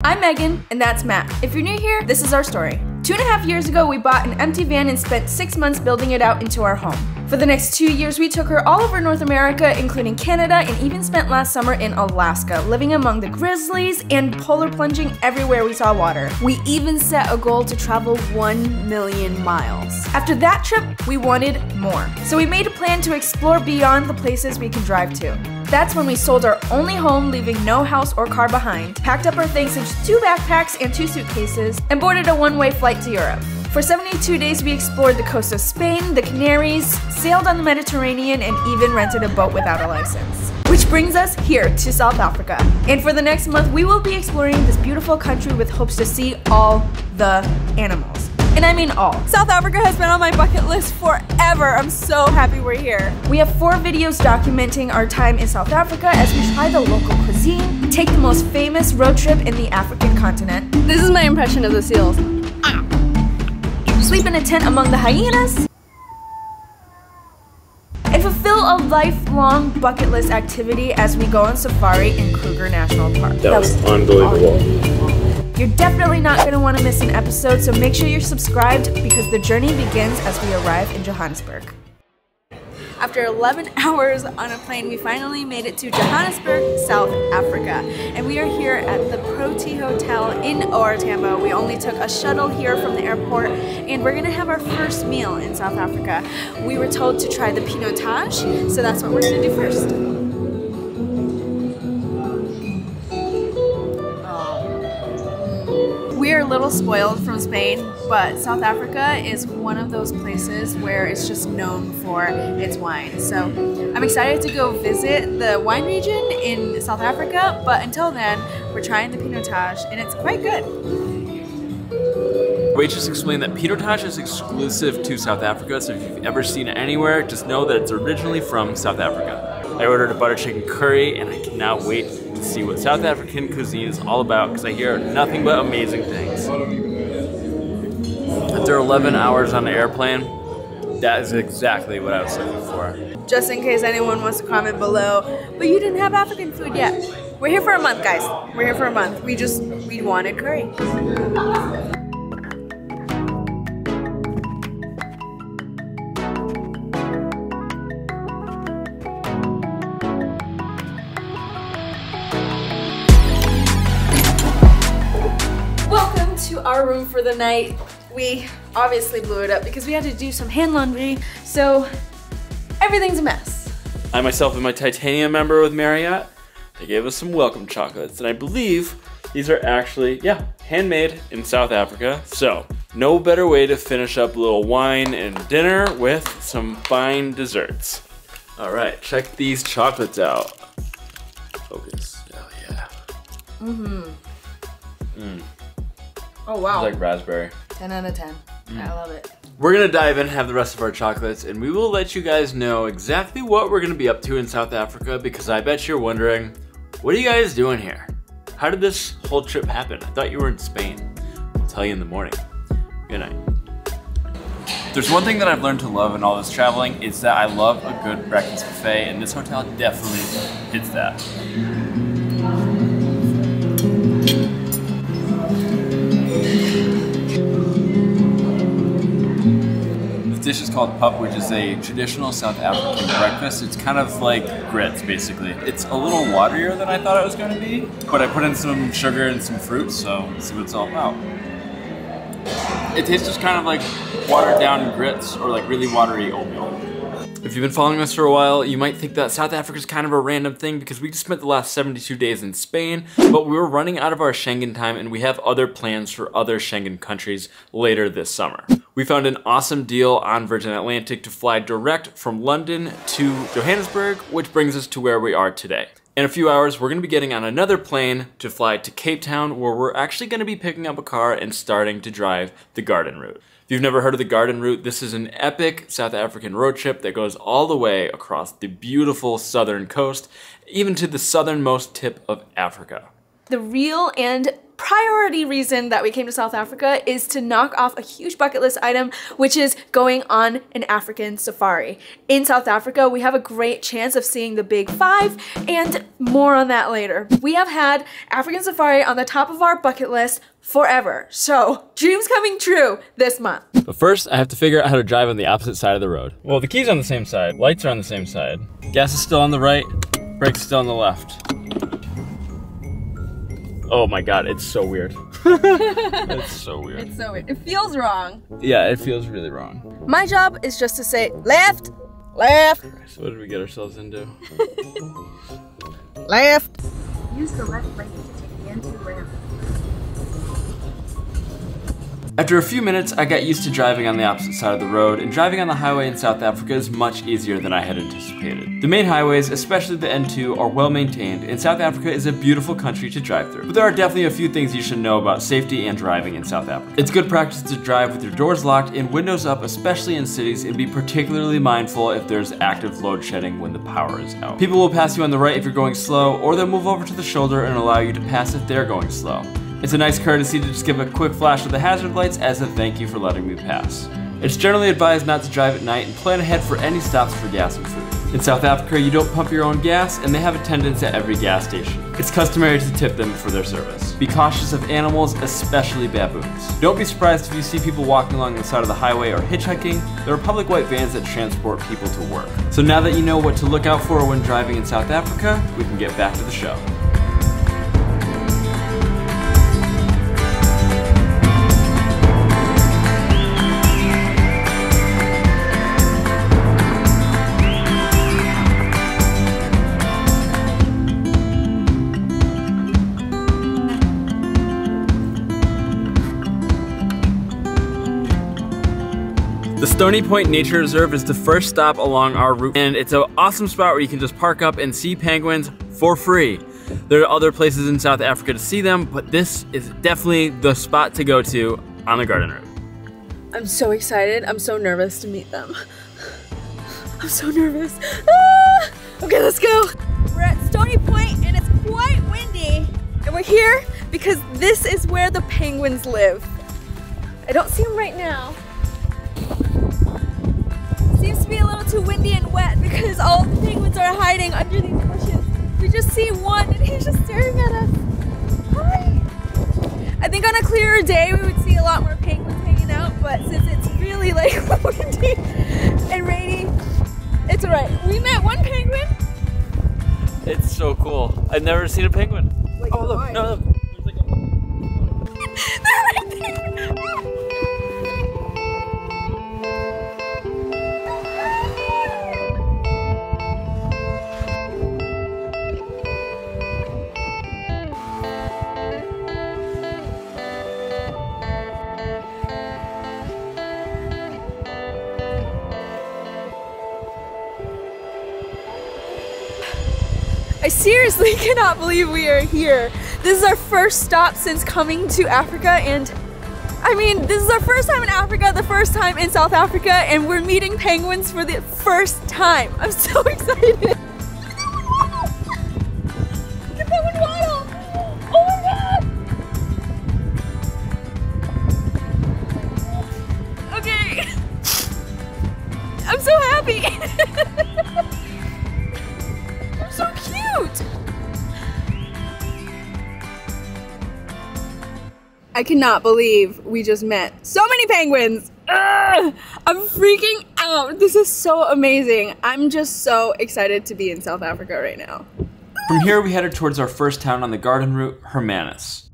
I'm Megan, and that's Matt. If you're new here, this is our story. 2.5 years ago, we bought an empty van and spent 6 months building it out into our home. For the next 2 years, we took her all over North America, including Canada, and even spent last summer in Alaska, living among the grizzlies and polar plunging everywhere we saw water. We even set a goal to travel 1 million miles. After that trip, we wanted more. So we made a plan to explore beyond the places we can drive to. That's when we sold our only home, leaving no house or car behind, packed up our things into 2 backpacks and 2 suitcases, and boarded a one-way flight to Europe. For 72 days, we explored the coast of Spain, the Canaries, sailed on the Mediterranean, and even rented a boat without a license. Which brings us here to South Africa. And for the next month, we will be exploring this beautiful country with hopes to see all the animals. And I mean all. South Africa has been on my bucket list forever. I'm so happy we're here. We have 4 videos documenting our time in South Africa as we try the local cuisine, take the most famous road trip in the African continent. This is my impression of the seals. Sleep in a tent among the hyenas, and fulfill a lifelong bucket list activity as we go on safari in Kruger National Park. That was unbelievable. You're definitely not going to want to miss an episode, so make sure you're subscribed because the journey begins as we arrive in Johannesburg. After 11 hours on a plane, we finally made it to Johannesburg, South Africa. And we are here at the Protea Hotel in OR Tambo. We only took a shuttle here from the airport, and we're gonna have our first meal in South Africa. We were told to try the pinotage, so that's what we're gonna do first. We are a little spoiled from Spain, but South Africa is one of those places where it's just known for its wine. So I'm excited to go visit the wine region in South Africa, but until then, we're trying the pinotage, and it's quite good. Waitress explained that pinotage is exclusive to South Africa, so if you've ever seen it anywhere, just know that it's originally from South Africa. I ordered a butter chicken curry, and I cannot wait to see what South African cuisine is all about because I hear nothing but amazing things. After 11 hours on the airplane, that is exactly what I was looking for. Just in case anyone wants to comment below, but you didn't have African food yet. We're here for a month, guys. We're here for a month. We wanted curry. To our room for the night. We obviously blew it up because we had to do some hand laundry, so everything's a mess. I myself am a titanium member with Marriott. They gave us some welcome chocolates, and I believe these are actually, handmade in South Africa. So, no better way to finish up a little wine and dinner with some fine desserts. All right, check these chocolates out. Focus, hell yeah. Oh wow. It's like raspberry. 10 out of 10. I love it. We're gonna dive in and have the rest of our chocolates, and we will let you guys know exactly what we're gonna be up to in South Africa, because I bet you're wondering, what are you guys doing here? How did this whole trip happen? I thought you were in Spain. I'll tell you in the morning. Good night. There's one thing that I've learned to love in all this traveling, is that I love a good breakfast buffet, and this hotel definitely hits that. This dish is called pup, which is a traditional South African breakfast. It's kind of like grits, basically. It's a little waterier than I thought it was going to be, but I put in some sugar and some fruit, so let's see what it's all about. It tastes just kind of like watered down grits, or like really watery oatmeal. If you've been following us for a while, you might think that South Africa is kind of a random thing because we just spent the last 72 days in Spain, but we were running out of our Schengen time and we have other plans for other Schengen countries later this summer. We found an awesome deal on Virgin Atlantic to fly direct from London to Johannesburg, which brings us to where we are today. In a few hours, we're gonna be getting on another plane to fly to Cape Town, where we're actually gonna be picking up a car and starting to drive the Garden Route. If you've never heard of the Garden Route, this is an epic South African road trip that goes all the way across the beautiful southern coast, even to the southernmost tip of Africa. The real and priority reason that we came to South Africa is to knock off a huge bucket list item, which is going on an African safari. In South Africa, we have a great chance of seeing the Big Five, and more on that later. We have had African safari on the top of our bucket list forever, so dreams coming true this month. But first, I have to figure out how to drive on the opposite side of the road. Well, the key's on the same side, lights are on the same side, gas is still on the right, brakes still on the left. Oh my god, it's so weird. It's so weird. It's so weird. It feels wrong. Yeah, it feels really wrong. My job is just to say left, left. So what did we get ourselves into? Left. Use the left lane to take the into ramp. After a few minutes, I got used to driving on the opposite side of the road, and driving on the highway in South Africa is much easier than I had anticipated. The main highways, especially the N2, are well maintained, and South Africa is a beautiful country to drive through. But there are definitely a few things you should know about safety and driving in South Africa. It's good practice to drive with your doors locked and windows up, especially in cities, and be particularly mindful if there's active load shedding when the power is out. People will pass you on the right if you're going slow, or they'll move over to the shoulder and allow you to pass if they're going slow. It's a nice courtesy to just give a quick flash of the hazard lights as a thank you for letting me pass. It's generally advised not to drive at night and plan ahead for any stops for gas and food. In South Africa, you don't pump your own gas, and they have attendants at every gas station. It's customary to tip them for their service. Be cautious of animals, especially baboons. Don't be surprised if you see people walking along the side of the highway or hitchhiking. There are public white vans that transport people to work. So now that you know what to look out for when driving in South Africa, we can get back to the show. The Stony Point Nature Reserve is the first stop along our route, and it's an awesome spot where you can just park up and see penguins for free. There are other places in South Africa to see them, but this is definitely the spot to go to on the garden route. I'm so excited. I'm so nervous to meet them. I'm so nervous. Ah! Okay, let's go. We're at Stony Point and it's quite windy. And we're here because this is where the penguins live. I don't see them right now. Seems to be a little too windy and wet because all the penguins are hiding under these bushes. We just see one and he's just staring at us. Hi! I think on a clearer day we would see a lot more penguins hanging out, but since it's really like windy and rainy, it's alright. We met one penguin. It's so cool. I've never seen a penguin. Wait, oh look, no, look. There's like a... They're right there. I seriously cannot believe we are here. This is our first stop since coming to Africa, and I mean, this is our first time in Africa, the first time in South Africa, and we're meeting penguins for the first time. I'm so excited. Look at that one waddle. Oh my god. Okay. I'm so happy. So cute! I cannot believe we just met so many penguins! Ugh! I'm freaking out! This is so amazing. I'm just so excited to be in South Africa right now. From here we headed towards our first town on the garden route, Hermanus.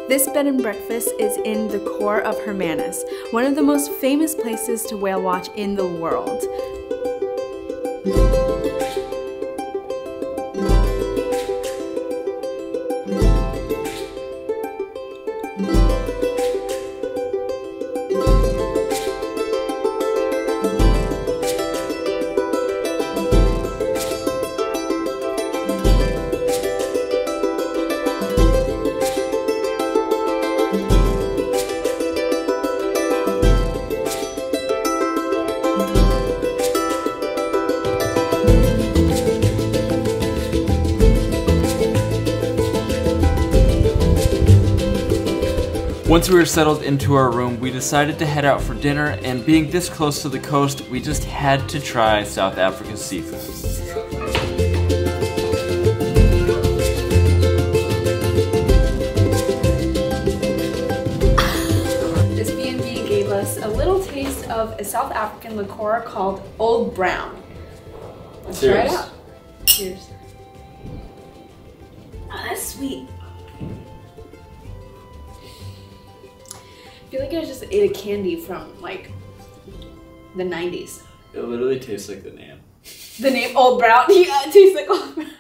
This bed and breakfast is in the core of Hermanus, one of the most famous places to whale watch in the world. Once we were settled into our room, we decided to head out for dinner, and being this close to the coast, we just had to try South Africa's seafood. This B&B gave us a little taste of a South African liqueur called Old Brown. Let's try it out. Cheers. Oh, that's sweet. I feel like I just ate a candy from like the 90s. It literally tastes like the name. The name Old Brown? Yeah, it tastes like Old Brown.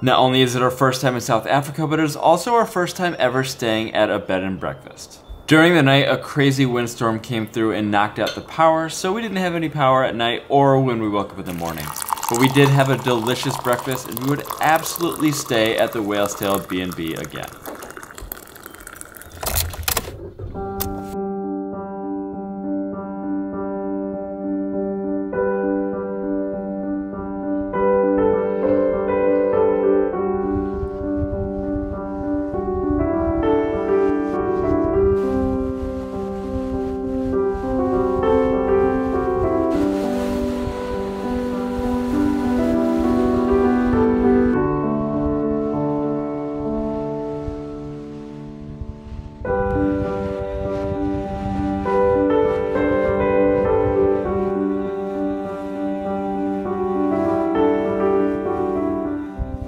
Not only is it our first time in South Africa, but it is also our first time ever staying at a bed and breakfast. During the night, a crazy windstorm came through and knocked out the power, so we didn't have any power at night or when we woke up in the morning. But we did have a delicious breakfast, and we would absolutely stay at the Whale's Tail B&B again.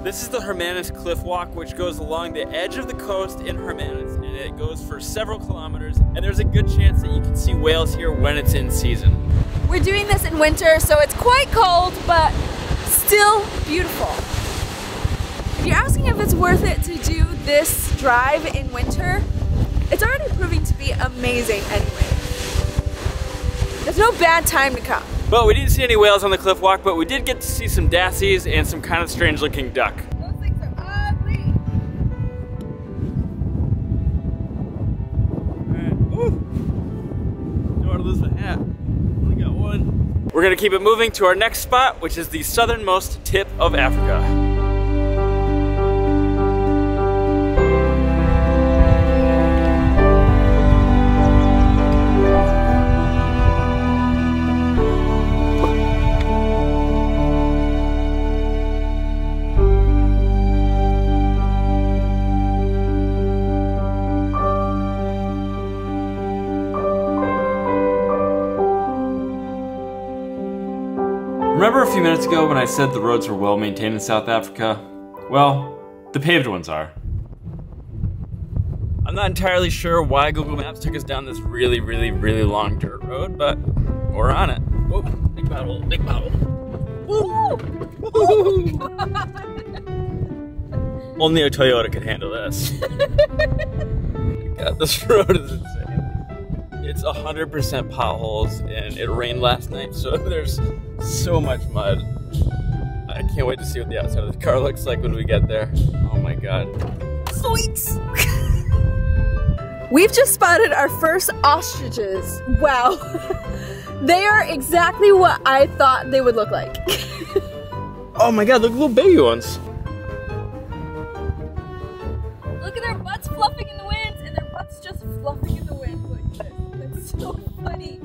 This is the Hermanus cliff walk, which goes along the edge of the coast in Hermanus, and it goes for several kilometers, and there's a good chance that you can see whales here when it's in season. We're doing this in winter, so it's quite cold, but still beautiful. If you're asking if it's worth it to do this drive in winter, it's already proving to be amazing anyway. There's no bad time to come. Well, we didn't see any whales on the cliff walk, but we did get to see some dassies and some kind of strange looking duck. Those things are ugly. Ooh. Don't want to lose my hat. Only got one. We're gonna keep it moving to our next spot, which is the southernmost tip of Africa. Remember a few minutes ago when I said the roads were well maintained in South Africa? Well, the paved ones are. I'm not entirely sure why Google Maps took us down this really long dirt road, but we're on it. Oh, big bottle, big bottle. Woo! Only a Toyota could handle this. God, this road is insane. It's 100% potholes, and it rained last night, so there's so much mud. I can't wait to see what the outside of the car looks like when we get there. Oh my god. Zoinks! We've just spotted our first ostriches. Wow. They are exactly what I thought they would look like. Oh my god, look at little baby ones. Look at their butts fluffing in the wind, and their butts just fluffing in the wind like this. That's so funny.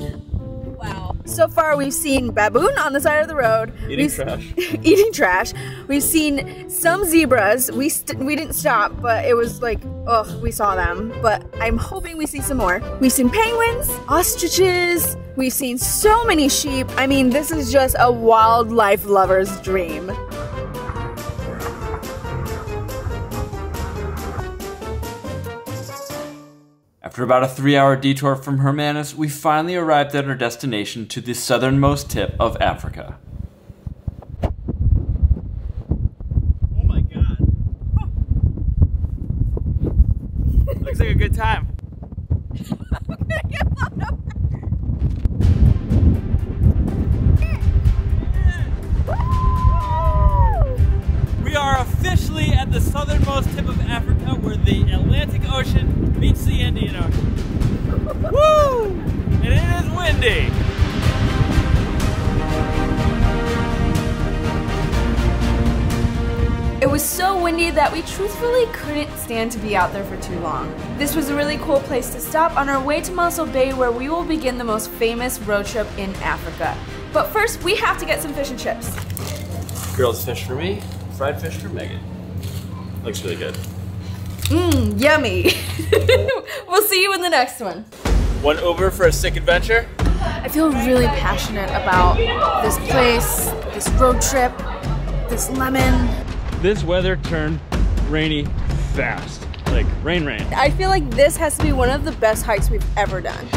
Wow. So far we've seen baboon on the side of the road. Eating trash. Eating trash. We've seen some zebras. We didn't stop, but it was like, ugh, we saw them. But I'm hoping we see some more. We've seen penguins, ostriches. We've seen so many sheep. I mean, this is just a wildlife lover's dream. After about a 3-hour detour from Hermanus, we finally arrived at our destination to the southernmost tip of Africa. Oh my god. Looks like a good time. We are officially at the southernmost tip of Africa, where the Atlantic Ocean meets the Indian Ocean. Woo! And it is windy. It was was so windy that we truthfully couldn't stand to be out there for too long. This was a really cool place to stop on our way to Mossel Bay, where we will begin the most famous road trip in Africa. But first, we have to get some fish and chips. Grilled fish for me, fried fish for Megan. Looks really good. Mmm, yummy. We'll see you in the next one. One Uber for a sick adventure? I feel really passionate about this place, this road trip, this lemon. This weather turned rainy fast. Like rain. I feel like this has to be one of the best hikes we've ever done.